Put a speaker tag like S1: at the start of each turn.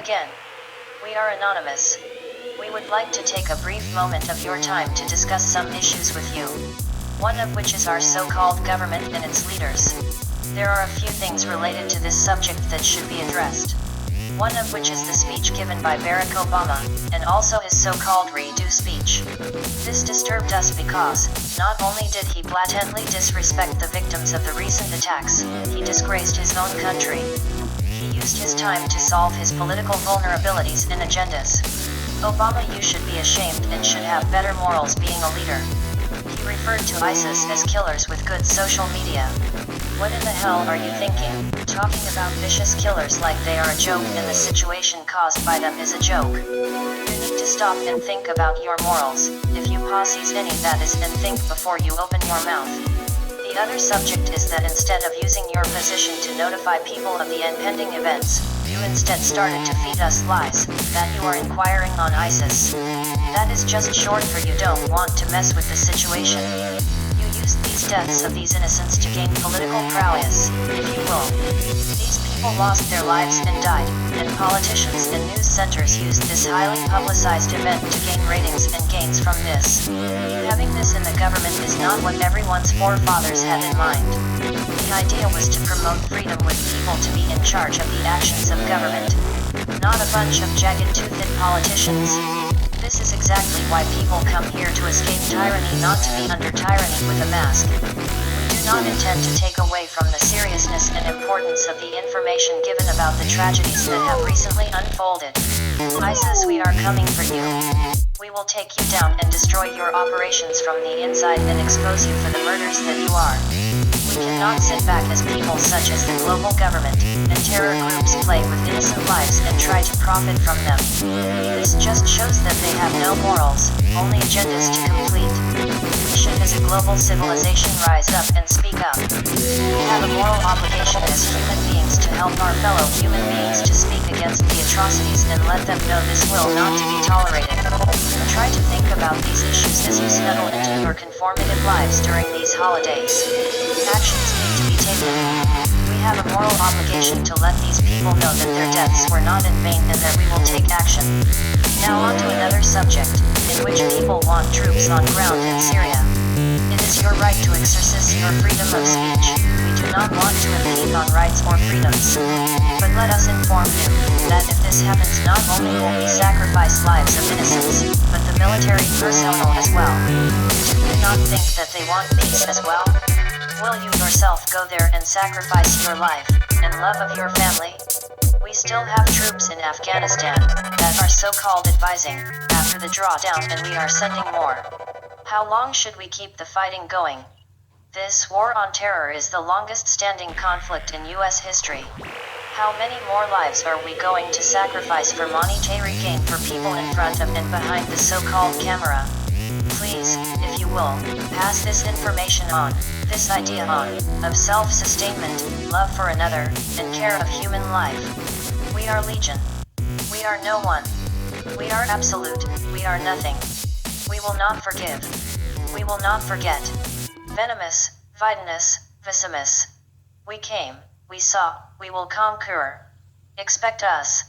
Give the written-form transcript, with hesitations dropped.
S1: Again, we are anonymous. We would like to take a brief moment of your time to discuss some issues with you. One of which is our so-called government and its leaders. There are a few things related to this subject that should be addressed. One of which is the speech given by Barack Obama, and also his so-called redo speech. This disturbed us because, not only did he blatantly disrespect the victims of the recent attacks, he disgraced his own country. He used his time to solve his political vulnerabilities and agendas. Obama, you should be ashamed and should have better morals being a leader. He referred to ISIS as killers with good social media. What in the hell are you thinking, talking about vicious killers like they are a joke and the situation caused by them is a joke? You need to stop and think about your morals, if you possess any that is, and think before you open your mouth. The other subject is that instead of using your position to notify people of the impending events, you instead started to feed us lies, that you are inquiring on ISIS. That is just short for you don't want to mess with the situation. You used these deaths of these innocents to gain political prowess, if you will. These people lost their lives and died, and politicians and news centers used this highly publicized event to gain ratings and gains from this. Having this in the government is not what everyone's forefathers had in mind. The idea was to promote freedom with people to be in charge of the actions of government, not a bunch of jagged-toothed politicians. This is exactly why people come here to escape tyranny, not to be under tyranny with a mask. We do not intend to take away from the seriousness and importance of the information given about the tragedies that have recently unfolded. ISIS, we are coming for you. We will take you down and destroy your operations from the inside and expose you for the murders that you are. We cannot sit back as people such as the global government and terror groups play with innocent lives and try to profit from them. This just shows that they have no morals, only agendas to complete. We should as a global civilization rise up and speak up. We have a moral obligation as human beings to help our fellow human beings to speak against the atrocities and let them know this will not to be tolerated. Try to think about these issues as you settle into your conformative lives during these holidays. Actions need to be taken. We have a moral obligation to let these people know that their deaths were not in vain and that we will take action. Now on to another subject, in which people want troops on ground in Syria. It is your right to exercise your freedom of speech. We do not want to impede on rights or freedoms. But let us inform you, that if this happens not only will we sacrifice lives of innocents, but the military personnel as well. Do you not think that they want peace as well? Will you yourself go there and sacrifice your life, and love of your family? We still have troops in Afghanistan, that are so-called advising, after the drawdown, and we are sending more. How long should we keep the fighting going? This war on terror is the longest standing conflict in US history. How many more lives are we going to sacrifice for monetary gain for people in front of and behind the so-called camera? Please, if you will, pass this information on, this idea on, of self-sustainment, love for another, and care of human life. We are legion. We are no one. We are absolute, we are nothing. We will not forgive. We will not forget. Venomous, vitinous, vicimus. We came, we saw, we will conquer. Expect us.